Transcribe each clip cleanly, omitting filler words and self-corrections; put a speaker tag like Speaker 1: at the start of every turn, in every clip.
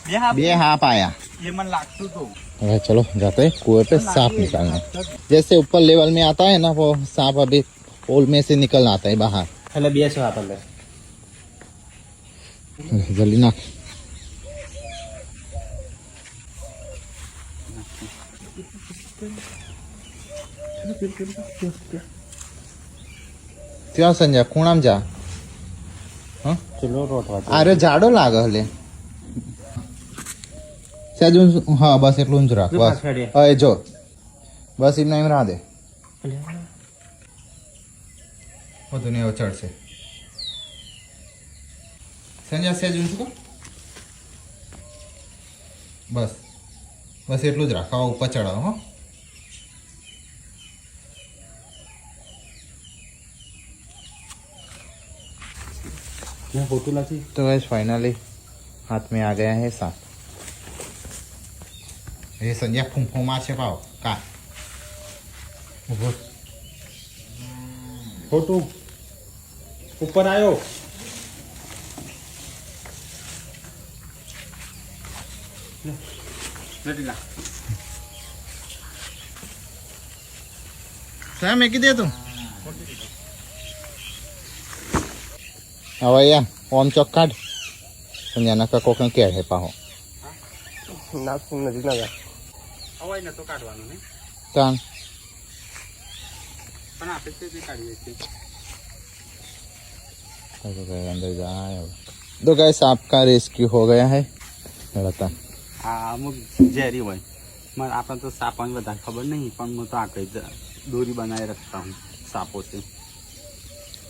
Speaker 1: बे हाँ पाया।
Speaker 2: ये मन लागतू तो
Speaker 1: अरे चलो जाते हैं कुएं पे सांप निकालने। जैसे ऊपर लेवल में आता है ना वो सांप अभी पोल में से निकल आता है बाहर।
Speaker 2: हेलो बीएस आता है
Speaker 1: जल्दी ना क्या संजय खूणाम जा हाँ
Speaker 2: चलो रोट
Speaker 1: अरे जाडो लाग हले सज हाँ बस एटलू ज राख बस अरे जो बस इमना इम रहा दे वो दुनिया चढ़ से संजय सज ऊंचू बस बस एटलू ज राख ऊपर चढ़ाओ हाँ
Speaker 2: फोटो लाती
Speaker 1: तो गाइस फाइनली हाथ में आ गया है सांप। ये संजय फूंफू मार से पाओ का
Speaker 2: फोटो ऊपर आयो
Speaker 1: क्या मैं दे तुम अवैया ओम चौक काट संजय ना को क्या है पाहो
Speaker 2: ना नदी ना जा अवाय न तो काढવાનું ને
Speaker 1: कान
Speaker 2: પણ આપણે તે કાઢીએ છીએ
Speaker 1: अंदर जाए। तो गाइस सांप का रेस्क्यू हो गया है बता
Speaker 2: આ અમુક ઝેરી હોય મને આપણે તો સાપાની વધારે ખબર નહીં પણ હું તો આ કઈ દોરી બનાવી રખતા હું સાપો છે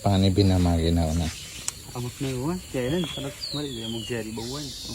Speaker 1: पानी भी ना मांगे ना होना
Speaker 2: અમુક ને એવું હોય કે તરત મરી જાય અમુક ઝેરી બહુ હોય ને તો